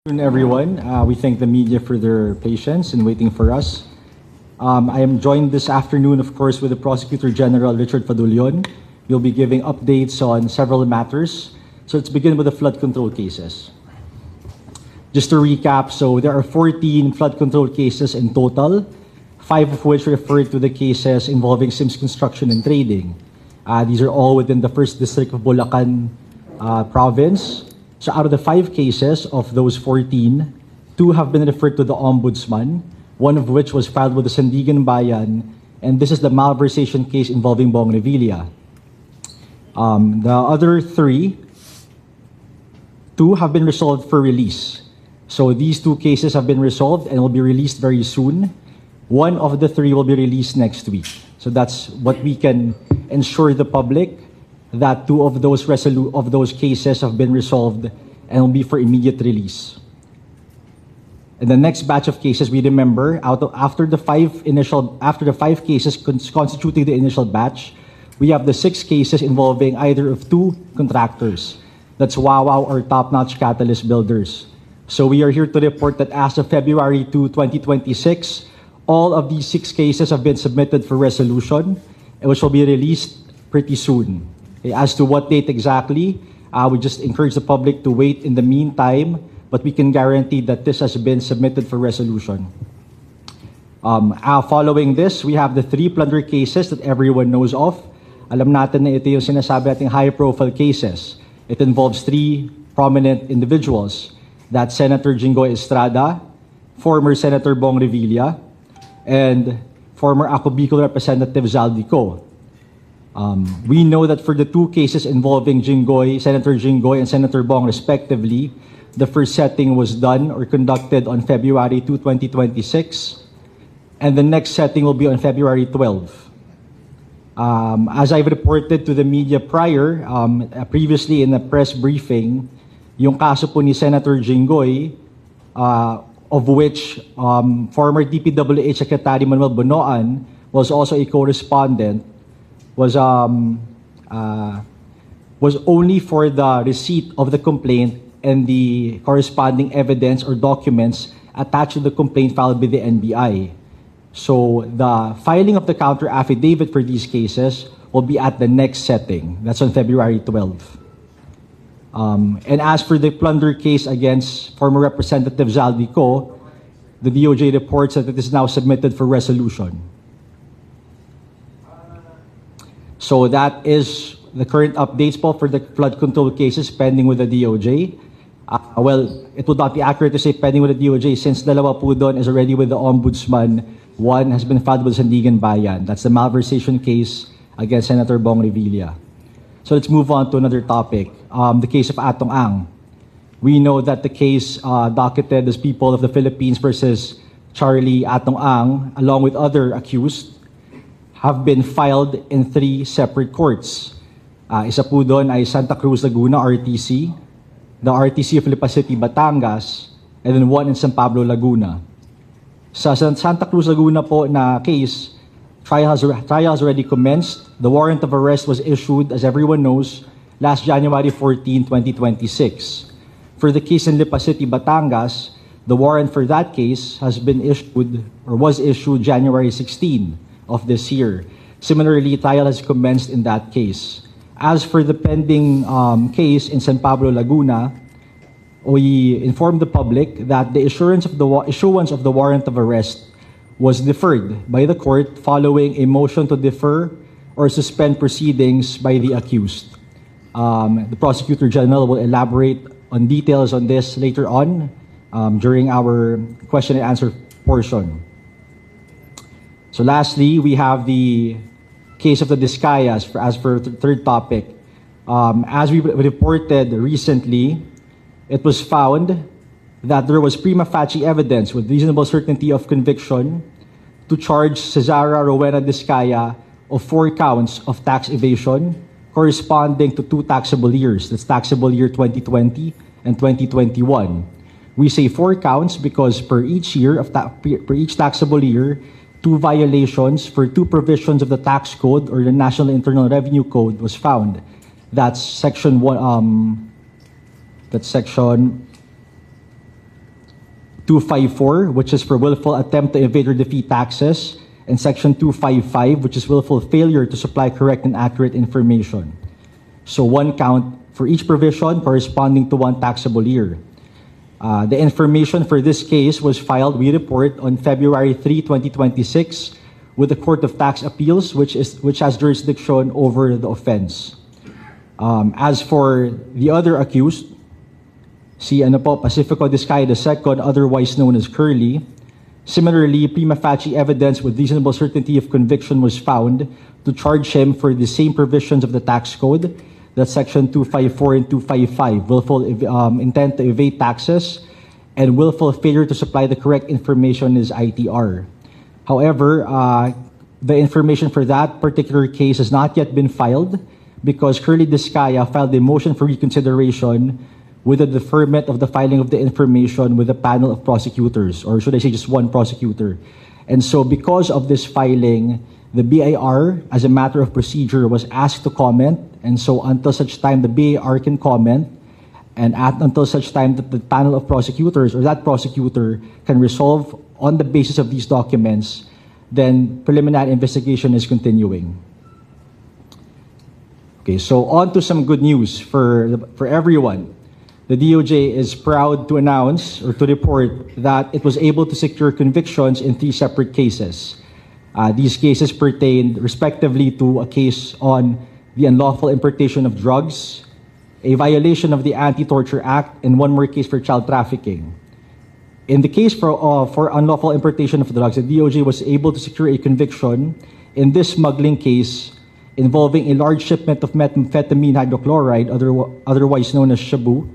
Everyone. We thank the media for their patience in waiting for us. I am joined this afternoon, of course, with the Prosecutor General Richard Fadulion. We'll be giving updates on several matters. So let's begin with the flood control cases. Just to recap, so there are 14 flood control cases in total, 5 of which refer to the cases involving Sims Construction and Trading. These are all within the 1st District of Bulacan province. So out of the 5 cases of those 14, 2 have been referred to the Ombudsman, one of which was filed with the Sandigan Bayan, and this is the malversation case involving Bong Revilla. The other 2 have been resolved for release. So these 2 cases have been resolved and will be released very soon. One of the 3 will be released next week. So that's what we can ensure the public, that 2 of those cases have been resolved and will be for immediate release. In the next batch of cases, we remember after the 5 cases constituting the initial batch, we have the 6 cases involving either of 2 contractors. That's Wawaw or Top Notch Catalyst Builders. So we are here to report that as of February 2, 2026, all of these 6 cases have been submitted for resolution, which will be released pretty soon. As to what date exactly, we just encourage the public to wait in the meantime, but we can guarantee that this has been submitted for resolution. Following this, we have the 3 plunder cases that everyone knows of. Alam natin na ito yung sinasabi nating high-profile cases. It involves 3 prominent individuals. That's Senator Jinggoy Estrada, former Senator Bong Revilla, and former Ako Bicol Representative Zaldico. We know that for the 2 cases involving Senator Jinggoy and Senator Bong respectively, the first setting was done or conducted on February 2, 2026, and the next setting will be on February 12. As I've reported to the media previously in a press briefing, yung kaso po ni Senator Jinggoy, of which former DPWH Secretary Manuel Bonoan was also a co-respondent, was only for the receipt of the complaint and the corresponding evidence or documents attached to the complaint filed by the NBI. So the filing of the counter affidavit for these cases will be at the next setting. That's on February 12. And as for the plunder case against former Representative Zaldico, the DOJ reports that it is now submitted for resolution. So that is the current updates po for the flood control cases pending with the DOJ. Well, it would not be accurate to say pending with the DOJ since dalawa po doon is already with the Ombudsman. One has been filed with Sandigan Bayan. That's the malversation case against Senator Bong Revilla. So let's move on to another topic, the case of Atong Ang. We know that the case docketed as People of the Philippines versus Charlie Atong Ang, along with other accused, have been filed in 3 separate courts. Isa po doon ay Santa Cruz, Laguna, RTC, the RTC of Lipa City, Batangas, and then one in San Pablo, Laguna. Sa Santa Cruz, Laguna po na case, trial has already commenced. The warrant of arrest was issued, as everyone knows, last January 14, 2026. For the case in Lipa City, Batangas, the warrant for that case has been issued or was issued January 16 of this year. Similarly, trial has commenced in that case. As for the pending case in San Pablo, Laguna, we informed the public that the issuance of the warrant of arrest was deferred by the court following a motion to defer or suspend proceedings by the accused. The Prosecutor General will elaborate on details on this later on during our question and answer portion. So lastly, we have the case of the Discayas as for the third topic. As we reported recently, it was found that there was prima facie evidence with reasonable certainty of conviction to charge Cesara Rowena Discaya of 4 counts of tax evasion corresponding to 2 taxable years. That's taxable year 2020 and 2021. We say 4 counts because per each taxable year, 2 violations for 2 provisions of the tax code or the National Internal Revenue Code was found. That's section 1. That's section 254, which is for willful attempt to evade or defeat taxes, and Section 255, which is willful failure to supply correct and accurate information. So one count for each provision corresponding to one taxable year. The information for this case was filed, we report, on February 3, 2026 with the Court of Tax Appeals, which has jurisdiction over the offense. As for the other accused, si Pacifico Discaya II, otherwise known as Curly, similarly, prima facie evidence with reasonable certainty of conviction was found to charge him for the same provisions of the tax code, that's Section 254 and 255, willful intent to evade taxes, and willful failure to supply the correct information is ITR. However, the information for that particular case has not yet been filed because Curly Discaya filed a motion for reconsideration with the deferment of the filing of the information with a panel of prosecutors, or should I say just one prosecutor. And so because of this filing, the BIR, as a matter of procedure, was asked to comment. And so until such time the BIR can comment, and until such time that the panel of prosecutors or that prosecutor can resolve on the basis of these documents, then preliminary investigation is continuing. Okay, so on to some good news for everyone. The DOJ is proud to announce or to report that it was able to secure convictions in 3 separate cases. These cases pertained respectively to a case on the unlawful importation of drugs, a violation of the Anti-Torture Act, and one more case for child trafficking. In the case for unlawful importation of drugs, the DOJ was able to secure a conviction in this smuggling case involving a large shipment of methamphetamine hydrochloride, otherwise known as shabu,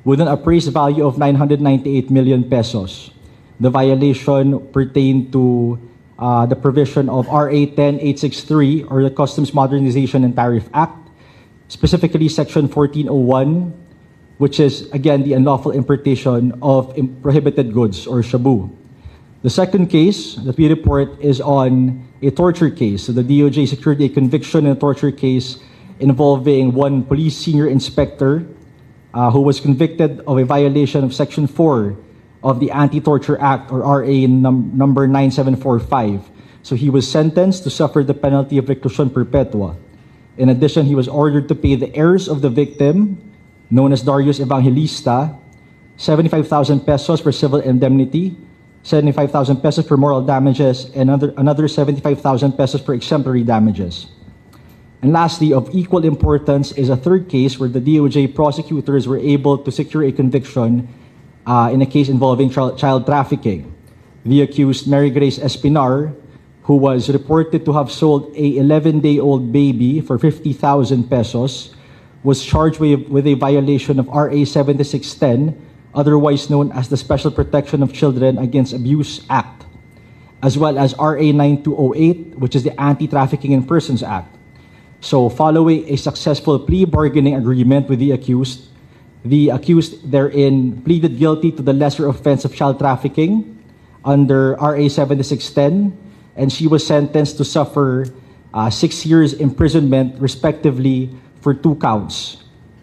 with an appraised value of 998 million pesos. The violation pertained to the provision of RA 10863, or the Customs Modernization and Tariff Act, specifically Section 1401, which is, again, the unlawful importation of prohibited goods, or shabu. The second case that we report is on a torture case. So the DOJ secured a conviction in a torture case involving one police senior inspector who was convicted of a violation of Section 4 of the Anti-Torture Act, or RA number 9745. So he was sentenced to suffer the penalty of reclusion perpetua. In addition, he was ordered to pay the heirs of the victim, known as Darius Evangelista, 75,000 pesos for civil indemnity, 75,000 pesos for moral damages, and another 75,000 pesos for exemplary damages. And lastly, of equal importance is a third case where the DOJ prosecutors were able to secure a conviction in a case involving child trafficking. The accused, Mary Grace Espinar, who was reported to have sold a 11-day-old baby for 50,000 pesos, was charged with a violation of RA 7610, otherwise known as the Special Protection of Children Against Abuse Act, as well as RA 9208, which is the Anti-Trafficking in Persons Act. So following a successful plea bargaining agreement with the accused therein pleaded guilty to the lesser offense of child trafficking under RA 7610, and she was sentenced to suffer 6 years imprisonment, respectively, for 2 counts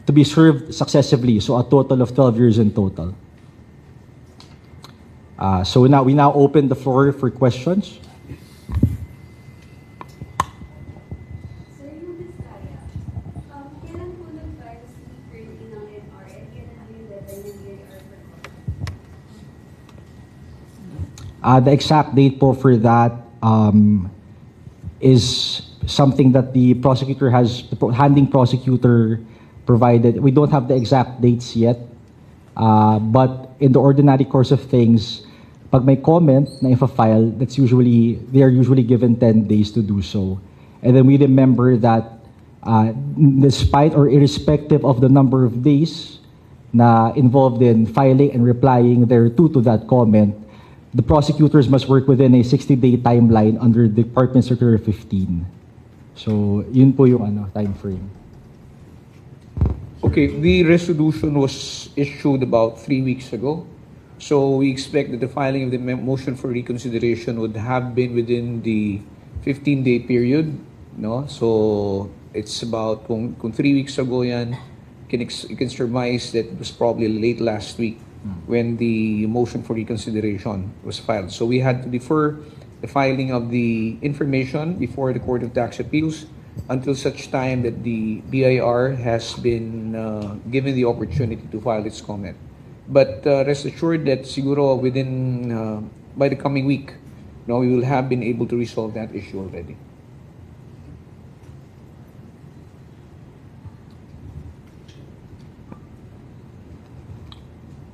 to be served successively, so a total of 12 years in total. So we now open the floor for questions. The exact date po for that is something that the handing prosecutor provided. We don't have the exact dates yet, but in the ordinary course of things, pag may comment na ifa-file, they are usually given 10 days to do so. And then we remember that despite or irrespective of the number of days na involved in filing and replying thereto to that comment, the prosecutors must work within a 60-day timeline under Department Circular 15. So, yun po yung time frame. Okay, the resolution was issued about 3 weeks ago. So we expect that the filing of the motion for reconsideration would have been within the 15-day period. No? So it's about, kung 3 weeks ago yan, you can surmise that it was probably late last week when the motion for reconsideration was filed. So we had to defer the filing of the information before the Court of Tax Appeals until such time that the BIR has been given the opportunity to file its comment. But rest assured that siguro within, by the coming week, no, we will have been able to resolve that issue already.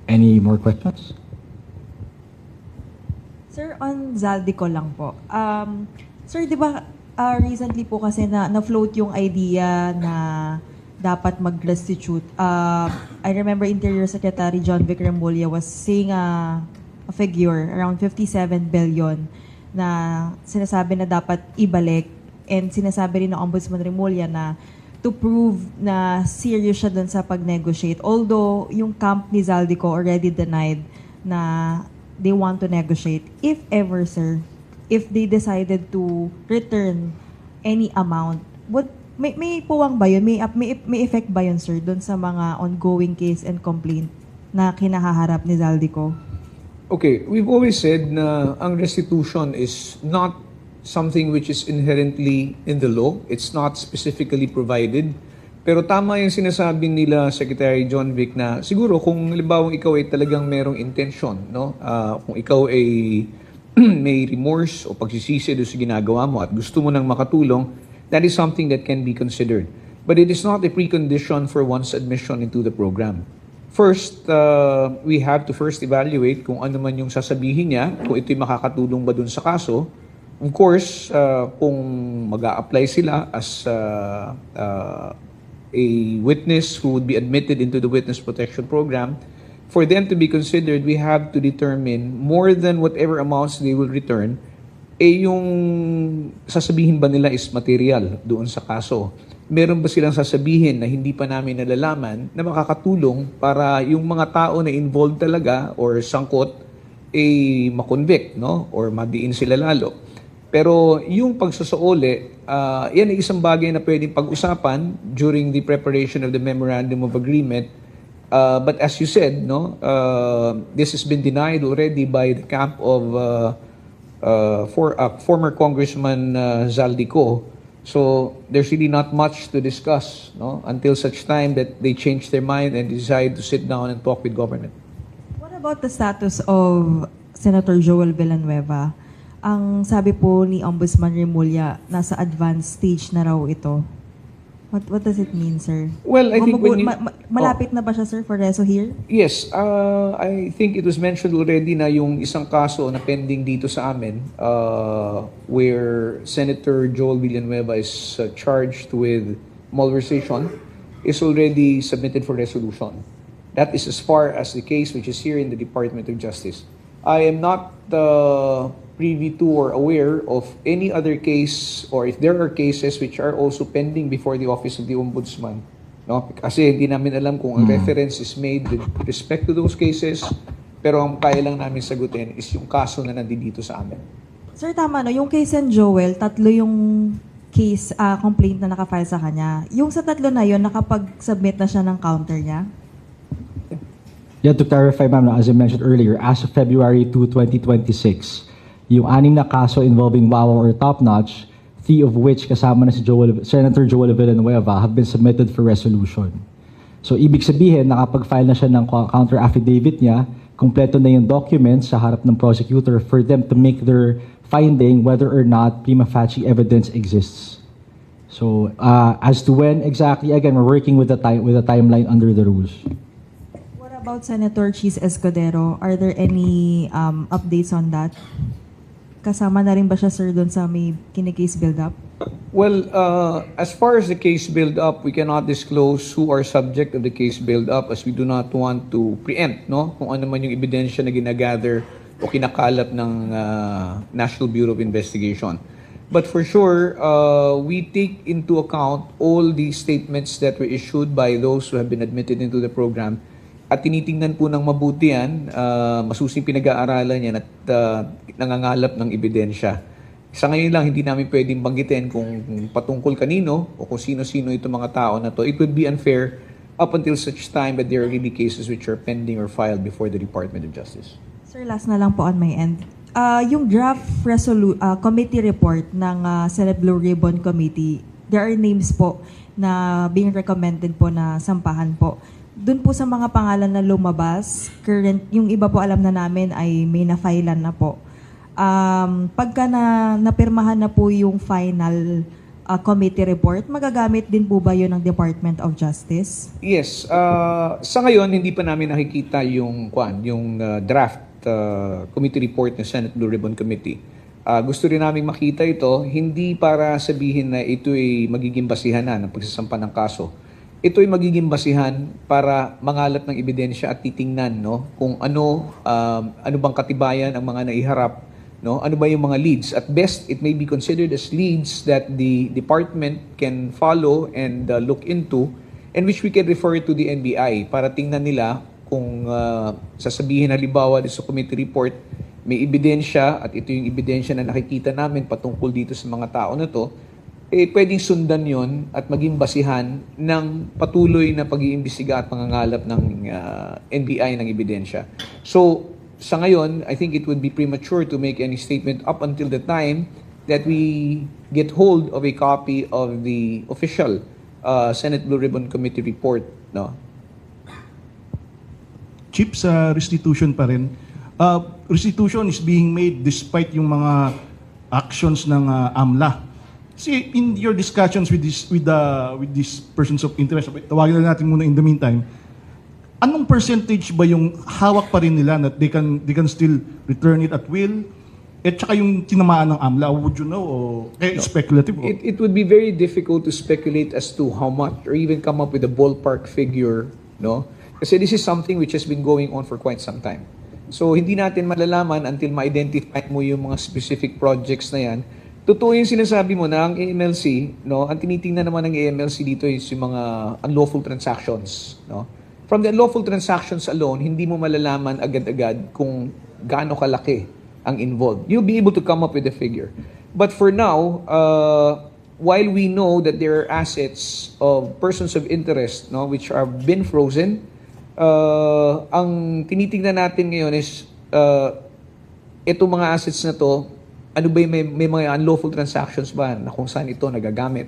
Any more questions? Sir, on Zaldico lang po. Sir, di ba recently po kasi na-float yung idea na dapat mag-restitute. I remember Interior Secretary John Vic Remulla was saying a figure around 57 billion na sinasabi na dapat ibalik, and sinasabi rin ng Ombudsman Remulla na to prove na serious siya dun sa pag-negotiate. Although yung camp ni Zaldico already denied na they want to negotiate. If ever, sir, if they decided to return any amount, may puwang ba yun? May effect ba yun, sir, dun sa mga ongoing case and complaint na kinahaharap ni Zaldico? Okay, we've always said na ang restitution is not something which is inherently in the law. It's not specifically provided. Pero tama yung sinasabi nila Secretary John Vic na siguro kung halimbawa ikaw ay talagang merong intention, no? Kung ikaw ay may remorse o pagsisisi doon sa ginagawa mo at gusto mo nang makatulong, that is something that can be considered. But it is not a precondition for one's admission into the program. First, we have to first evaluate kung ano man yung sasabihin niya, kung ito'y makakatulong ba dun sa kaso. Of course, kung mag-a-apply sila as a witness who would be admitted into the witness protection program, for them to be considered, we have to determine more than whatever amounts they will return, yung sasabihin ba nila is material doon sa kaso. Meron ba silang sasabihin na hindi pa namin nalalaman na makakatulong para yung mga tao na involved talaga or sangkot makonvict, no? Or madiin sila lalo. Pero yung pagsasauli, yan ay isang bagay na pwedeng pag-usapan during the preparation of the Memorandum of Agreement. But as you said, no, this has been denied already by the camp of former Congressman Zaldico. So there's really not much to discuss, no, until such time that they change their mind and decide to sit down and talk with government. What about the status of Senator Joel Villanueva? Ang sabi po ni Ombudsman Remulla, nasa advanced stage na raw ito. What does it mean, sir? Well, I think when you... malapit na ba siya, sir, for reso here? Yes, I think it was mentioned already na yung isang kaso na pending dito sa amin where Senator Joel Villanueva is charged with malversation is already submitted for resolution. That is as far as the case which is here in the Department of Justice. I am not privy to or aware of any other case or if there are cases which are also pending before the Office of the Ombudsman. No? Kasi hindi namin alam kung ang reference is made with respect to those cases, pero ang kaya lang namin sagutin is yung kaso na nandito sa amin. Sir, tama no, yung case ni Joel, tatlo yung case, complaint na nakafile sa kanya. Yung sa tatlo na yun, nakapag-submit na siya ng counter niya? Yeah, to clarify, ma'am, as I mentioned earlier, as of February 2, 2026, yung 6 na kaso involving Wawa or Top Notch, 3 of which kasama na si Senator Joel Villanueva have been submitted for resolution. So, ibig sabihin, nakapag-file na siya ng counter affidavit niya, kumpleto na yung documents sa harap ng prosecutor for them to make their finding whether or not prima facie evidence exists. So, as to when exactly, again, we're working with the timeline under the rules. What about Senator Chis Escudero? Are there any updates on that? Kasama na rin ba siya, sir, doon sa may kine-case build-up? Well, as far as the case build-up, we cannot disclose who are subject of the case build-up as we do not want to preempt, no? Kung ano man yung ebidensya na ginagather o kinakalap ng National Bureau of Investigation. But for sure, we take into account all the statements that were issued by those who have been admitted into the program. At tinitingnan po ng mabuti yan, masusing pinag-aaralan yan at nangangalap ng ebidensya. Sa ngayon lang, hindi namin pwedeng banggitin kung patungkol kanino o kung sino-sino itong mga tao na to. It would be unfair up until such time that there are really cases which are pending or filed before the Department of Justice. Sir, last na lang po on my end. Yung draft committee report ng Senate Blue Ribbon Committee, there are names po na being recommended po na sampahan po. Doon po sa mga pangalan na lumabas, yung iba po alam na namin ay may na-filean na po. Pagka napirmahan na po yung final committee report, magagamit din po ba yun ng Department of Justice? Yes, sa ngayon hindi pa namin nakikita yung draft committee report ng Senate Blue Ribbon Committee. Gusto rin namin makita ito, hindi para sabihin na ito ay magiging basihan na ng pagsasampa ng kaso. Ito ay magiging basihan para mangalap ng ebidensya at titingnan, no, kung ano bang katibayan ang mga naiharap, no, ano ba yung mga leads. At best, it may be considered as leads that the department can follow and look into, and which we can refer to the NBI para tingnan nila kung sasabihin halimbawa sa committee report may ebidensya at ito yung ebidensya na nakikita namin patungkol dito sa mga tao na to, pwedeng sundan yon at maging basihan ng patuloy na pag-iimbestiga at pangangalap ng NBI ng ebidensya. So, sa ngayon, I think it would be premature to make any statement up until the time that we get hold of a copy of the official Senate Blue Ribbon Committee report, no? Chief, sa restitution pa rin. Restitution is being made despite yung mga actions ng AMLA. See, in your discussions with these persons of interest, tawagin na natin muna in the meantime, anong percentage ba yung hawak pa rin nila that they can still return it at will? At saka yung tinamaan ng AMLA, would you know? O speculative? It would be very difficult to speculate as to how much or even come up with a ballpark figure, no? Kasi this is something which has been going on for quite some time. So, hindi natin malalaman until ma-identify mo yung mga specific projects na yan. Totoo yung sinasabi mo na ang AMLC, no, ang tinitingnan naman ng AMLC dito is yung mga unlawful transactions, no? From the unlawful transactions alone, hindi mo malalaman agad-agad kung gaano kalaki ang involved. You'll be able to come up with a figure. But for now, while we know that there are assets of persons of interest, no, which are been frozen, ang tinitingnan natin ngayon is itong mga assets na to, ano ba yung may mga unlawful transactions ba na kung saan ito nagagamit.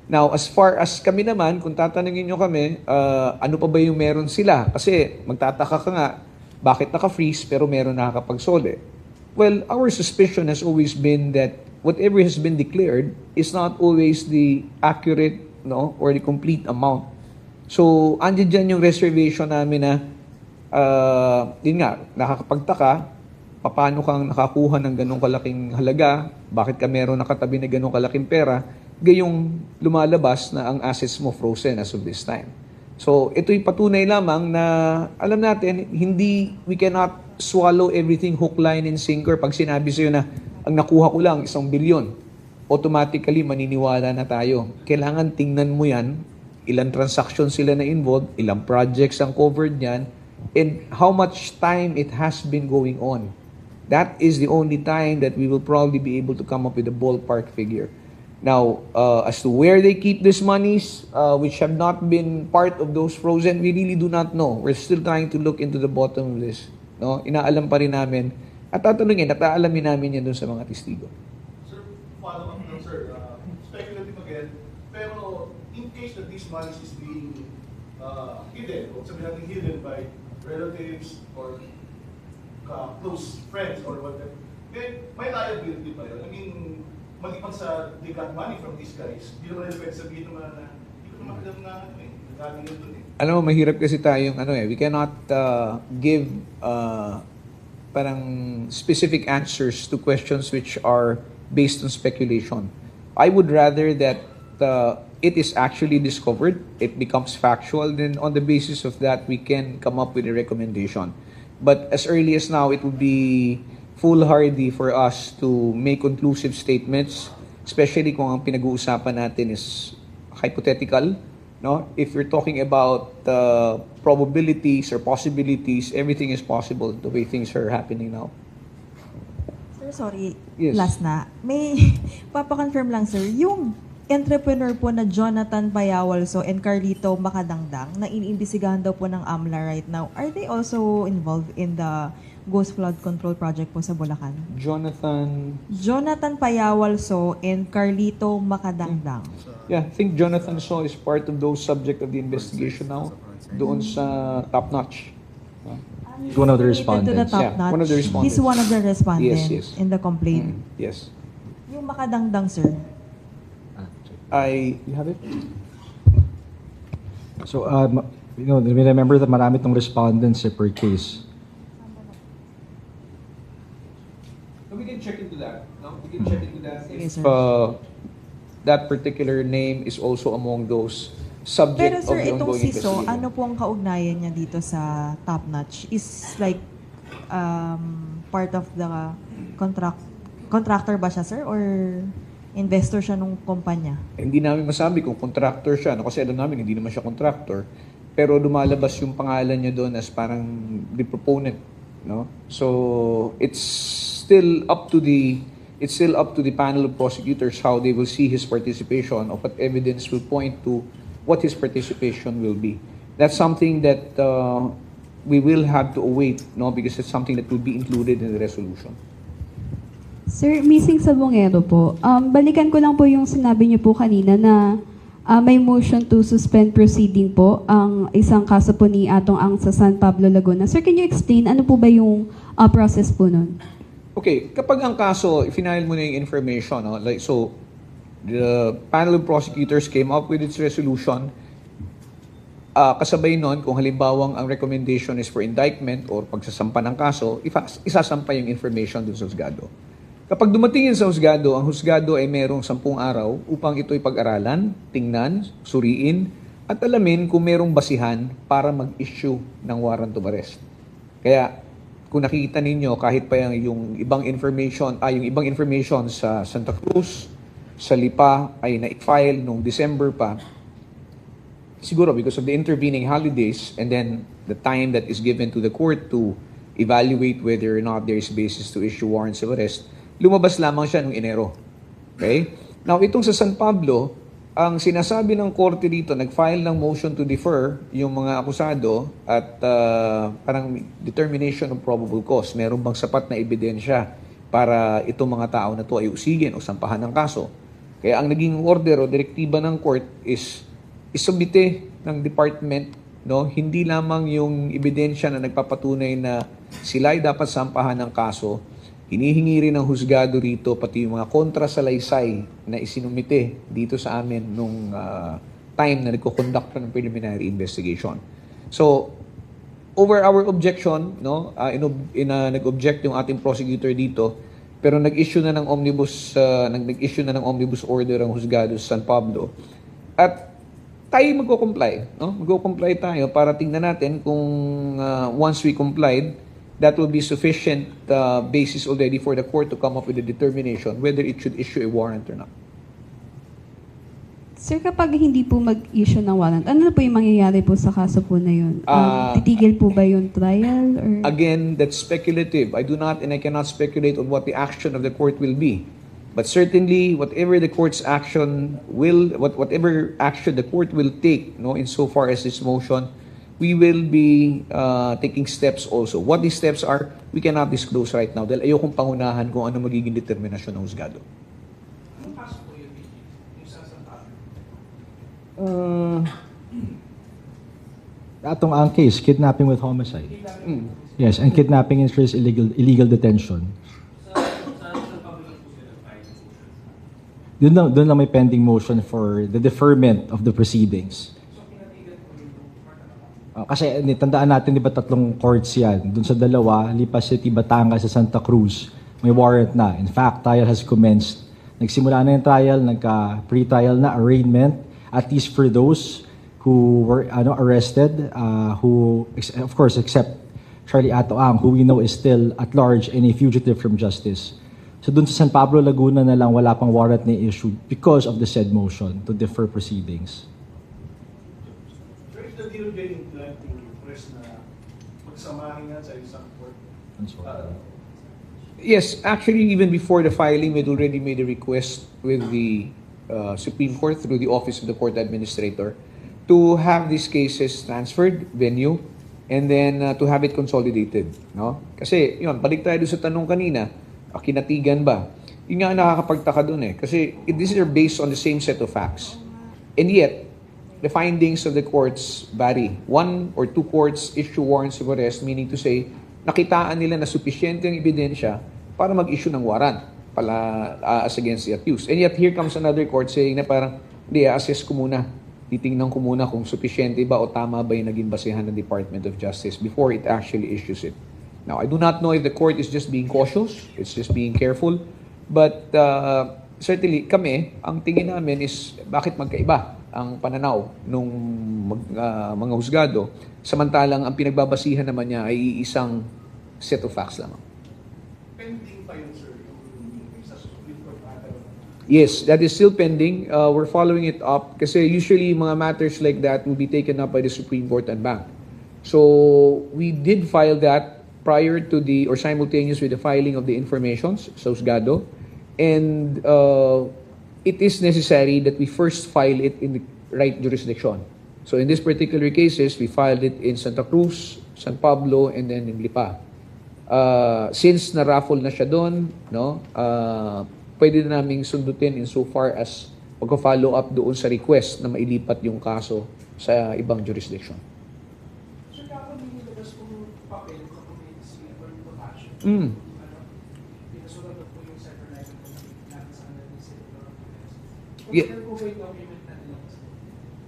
Now, as far as kami naman, kung tatanungin nyo kami, ano pa ba yung meron sila? Kasi magtataka ka nga, bakit naka-freeze pero meron nakakapagsole? Well, our suspicion has always been that whatever has been declared is not always the accurate, no, or the complete amount. So, andyan dyan yung reservation namin na, yun nga, nakakapagtaka, paano kang nakakuha ng ganong kalaking halaga, bakit ka meron nakatabi na ganong kalaking pera, gayong lumalabas na ang assets mo frozen as of this time. So, ito'y patunay lamang na, alam natin, we cannot swallow everything hook, line, and sinker. Pag sinabi sa'yo na, ang nakuha ko lang, 1 bilyon, automatically maniniwala na tayo. Kailangan tingnan mo yan, ilang transactions sila na involved, ilang projects ang covered niyan, and how much time it has been going on. That is the only time that we will probably be able to come up with a ballpark figure. Now, as to where they keep these monies, which have not been part of those frozen, we really do not know. We're still trying to look into the bottom of this. No? Inaalam pa rin namin. At tatanungin, at aalamin namin yan dun sa mga testigo. Sir, follow up lang, sir. Speculative again. Pero in case that these monies is being hidden, o sabihin natin hidden by relatives or close friends or whatever, may liability ba yun? I mean, maliban sa they got money from these guys, hindi naman nila pwede sabihin naman na hindi ko naman alam na galing yun dun eh. Alam mo, mahirap kasi tayong we cannot give parang specific answers to questions which are based on speculation. I would rather that it is actually discovered, it becomes factual, then on the basis of that, we can come up with a recommendation. But as early as now, it would be foolhardy for us to make conclusive statements, especially kung ang pinag-uusapan natin is hypothetical. No? If we're talking about probabilities or possibilities, everything is possible the way things are happening now. Sir, sorry. Yes. Last na. May papakonfirm lang, sir. Yung entrepreneur po na Jonathan Payawalso and Carlito Macadangdang na iniimbestigahan daw po ng AMLA right now, are they also involved in the Ghost Flood Control Project po sa Bulacan? Jonathan Payawalso and Carlito Macadangdang. Yeah, I think Jonathan So is part of those subject of the investigation now. Doon sa Top Notch. One of the Related to respondents. Top Yeah, Notch. one of the respondents. He's one of the respondents Yes, yes. in the complaint. Yes. Yung Macadangdang, sir. You have it? So, remember that marami tong respondents per case. We can check into that. No? We can check into that Yes, if sir. that particular name is also among those subject Pero sir, of the itong ongoing CISO, investigation. ano po ang kaugnayan niya dito sa Top Notch? Is like part of the contractor ba siya, sir? Or investor siya nung kumpanya? Hindi namin masabi kung contractor siya, no? Kasi alam namin hindi naman siya contractor, pero lumalabas yung pangalan niya doon as parang the proponent, no? So it's still up to the panel of prosecutors how they will see his participation, or what evidence will point to what his participation will be. That's something that we will have to await, no, because it's something that will be included in the resolution. Sir, Missing Sabongero po, balikan ko lang po yung sinabi niyo po kanina na may motion to suspend proceeding po ang isang kaso po ni Atong Ang sa San Pablo, Laguna. Sir, can you explain ano po ba yung process po nun? Okay, kapag ang kaso, final mo na yung information, no? Like, so, the panel of prosecutors came up with its resolution. Kasabay nun, kung halimbawang ang recommendation is for indictment or pagsasampa ng kaso, isasampa yung information dun sa husgado. Kapag dumating yun sa husgado, ang husgado ay merong 10 araw upang ito'y pag-aralan, tingnan, suriin, at alamin kung merong basihan para mag-issue ng warrant of arrest. Kaya, kung nakikita ninyo, kahit pa yung ibang information sa Santa Cruz, sa Lipa ay na-file noong December pa, siguro because of the intervening holidays and then the time that is given to the court to evaluate whether or not there is basis to issue warrants of arrest, lumabas lamang siya noong Enero. Okay? Now, itong sa San Pablo, ang sinasabi ng korte dito, nag-file ng motion to defer yung mga akusado at parang determination of probable cause. Meron bang sapat na ebidensya para itong mga tao na to ay usigin o sampahan ng kaso. Kaya ang naging order o direktiba ng court is isubite ng department, no, hindi lamang yung ebidensya na nagpapatunay na sila ay dapat sampahan ng kaso, hinihingi rin ng husgado rito pati yung mga kontrasalaysay na isinumite dito sa amin nung time na nagko-conduct ng preliminary investigation. So, over our objection, no, nag-object yung ating prosecutor dito, pero nag-issue na ng omnibus order ang husgado sa San Pablo. At tayo magko-comply, no? Magko-comply tayo para tingnan natin kung once we complied, that will be sufficient basis already for the court to come up with a determination whether it should issue a warrant or not. Sir, kapag hindi po mag-issue ng warrant, ano na po yung mangyayari po sa kaso po na yun? Titigil po ba yung trial? Or? Again, that's speculative. I do not and I cannot speculate on what the action of the court will be. But certainly, whatever the court's action whatever action the court will take, no, insofar as this motion, we will be taking steps also. What these steps are, we cannot disclose right now dahil ayokong pangunahan kung ano magiging determinasyon ng husgado. Atong ang case, kidnapping with homicide. Yes, and kidnapping is illegal detention. Doon lang may pending motion for the deferment of the proceedings. Kasi tandaan natin, di ba, 3 courts yan. Doon sa 2, Lipa City, Batangas, sa Santa Cruz, may warrant na. In fact, trial has commenced. Nagsimula na yung trial, nagka-pre-trial na, arraignment, at least for those who were arrested, who, of course, except Charlie Ato Ang, who we know is still at large and a fugitive from justice. So doon sa San Pablo, Laguna na lang, wala pang warrant na issued because of the said motion to defer proceedings. If the DOJ implanting press na pagsamahin nga sa isang court, Yes, actually, even before the filing, we'd already made a request with the Supreme Court through the Office of the Court Administrator to have these cases transferred, venue, and then to have it consolidated. No? Kasi, yun, balik tayo doon sa tanong kanina, kinatigan ba? Yun nga ang nakakapagtaka doon eh. Kasi these are based on the same set of facts. And yet, the findings of the courts vary. One or two courts issue warrants of arrest, meaning to say, nakitaan nila na sufisyente ang ebidensya para mag-issue ng warrant as against the accused. And yet, here comes another court saying na parang, hindi, assess ko muna. Titingnan ko muna kung sufisyente ba o tama ba yung naging basehan ng Department of Justice before it actually issues it. Now, I do not know if the court is just being cautious, it's just being careful, but certainly kami, ang tingin namin is bakit magkaiba ang pananaw ng mga husgado, samantalang ang pinagbabasihan naman niya ay isang set of facts lamang. Pending pa yun, sir, yung sa Supreme Court matter. Yes, that is still pending. We're following it up kasi usually mga matters like that will be taken up by the Supreme Court and bank. So we did file that prior to or simultaneous with the filing of the informations sa husgado. And it is necessary that we first file it in the right jurisdiction. So in this particular cases, we filed it in Santa Cruz, San Pablo, and then in Lipa. Since na-raffle na siya doon, no, pwede na naming sundutin insofar as magka-follow up doon sa request na mailipat yung kaso sa ibang jurisdiction. Sir, kapag nilabas kong papel, kapag si Atty. Topacio, pinasulat po yung cyber life natin sa amin ni Senator Martinez. Yeah. Kung po ba yung document na nilabas?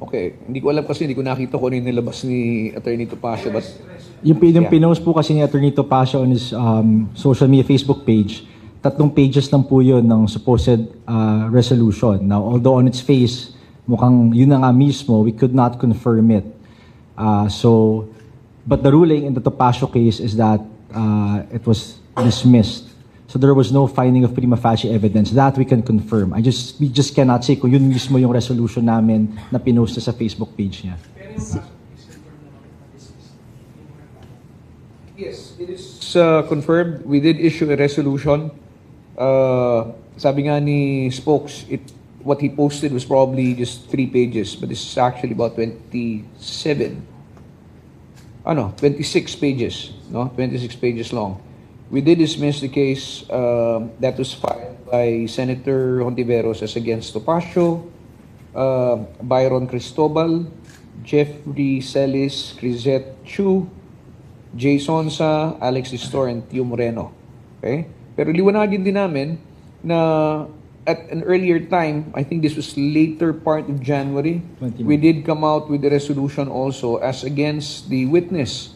Okay, hindi ko alam kasi hindi ko nakita kung ano yung nilabas ni Atty. Topacio, but Yung Yeah. pinost po kasi ni Attorney Topacio on his social media Facebook page, 3 pages lang po yun ng supposed resolution. Now, although on its face, mukhang yun na nga mismo, we could not confirm it. But the ruling in the Topacio case is that it was dismissed. So there was no finding of prima facie evidence. That we can confirm. We just cannot say kung yun mismo yung resolution namin na pinost sa Facebook page niya. yes, it is confirmed. We did issue a resolution. Sabi nga ni Spokes, what he posted was probably just 3 pages, but this is actually about 26 pages, no? 26 pages long. We did dismiss the case that was filed by Senator Hontiveros as against Topacio, Byron Cristobal, Jeffrey Celis, Crisette Chu, Jay Sonsa, Alex Istor, and Tio Moreno. Okay? Pero liwanagin din namin na at an earlier time, I think this was later part of January, 20 we did come out with the resolution also as against the witness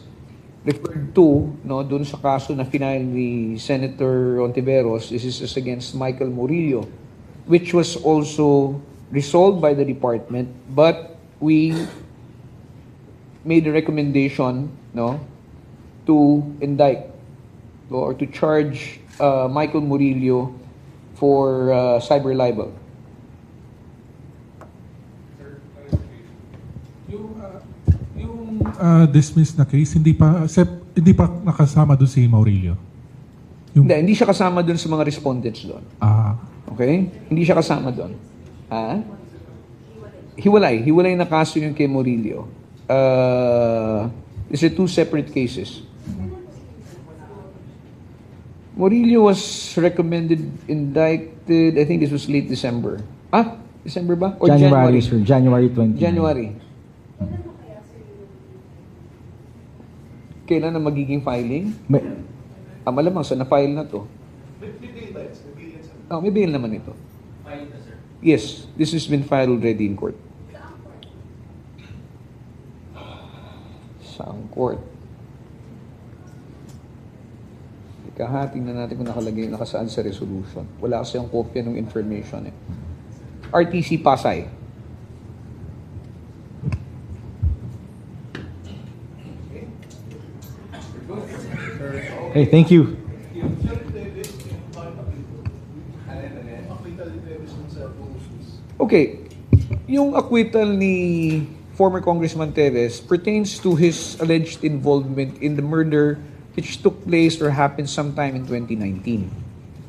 referred to, no, dun sa kaso na final ni Senator Hontiveros. This is as against Michael Murillo, which was also resolved by the department, but we made a recommendation, no, to indict or to charge Michael Murillo for cyber libel. Yung dismissed na case, hindi pa nakasama doon si Maurilio. Hindi siya kasama doon sa mga respondents doon. Okay? Hindi siya kasama doon. Hiwalay na kaso yung kay Murillo. These are 2 separate cases. Murillo was recommended indicted, I think this was late December. December ba? Or January, sir. January 20. January. Kailan na magiging filing? Malamang sa na-file na to. May bail naman ito. Yes, this has been filed already in court. Saang court? Tingnan na natin kung nakasaan sa resolution. Wala kasi ang kopya ng information eh. RTC Pasay. Okay, thank you. Okay, yung acquittal ni former Congressman Teves pertains to his alleged involvement in the murder which took place or happened sometime in 2019.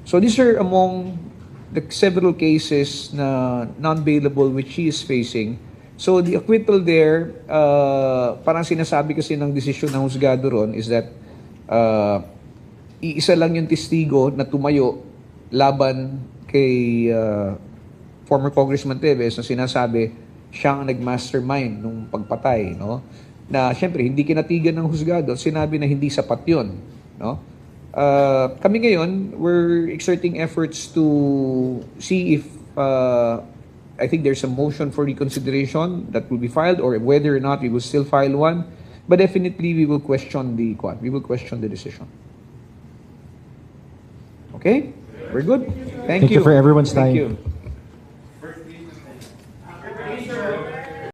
So these are among the several cases na non-bailable which she is facing. So the acquittal there, parang sinasabi kasi ng desisyon ng husgado ron is that iisa lang yung testigo na tumayo laban kay former Congressman Teves na sinasabi siya ang nag-mastermind nung pagpatay, no? Na syempre hindi kinatigan ng husgado, sinabi na hindi sapat 'yon, no? Kami ngayon, we're exerting efforts to see if I think there's a motion for reconsideration that will be filed, or whether or not we will still file one. But definitely we will question the decision. Okay? We're good. Thank Thank you for everyone's Thank time. you.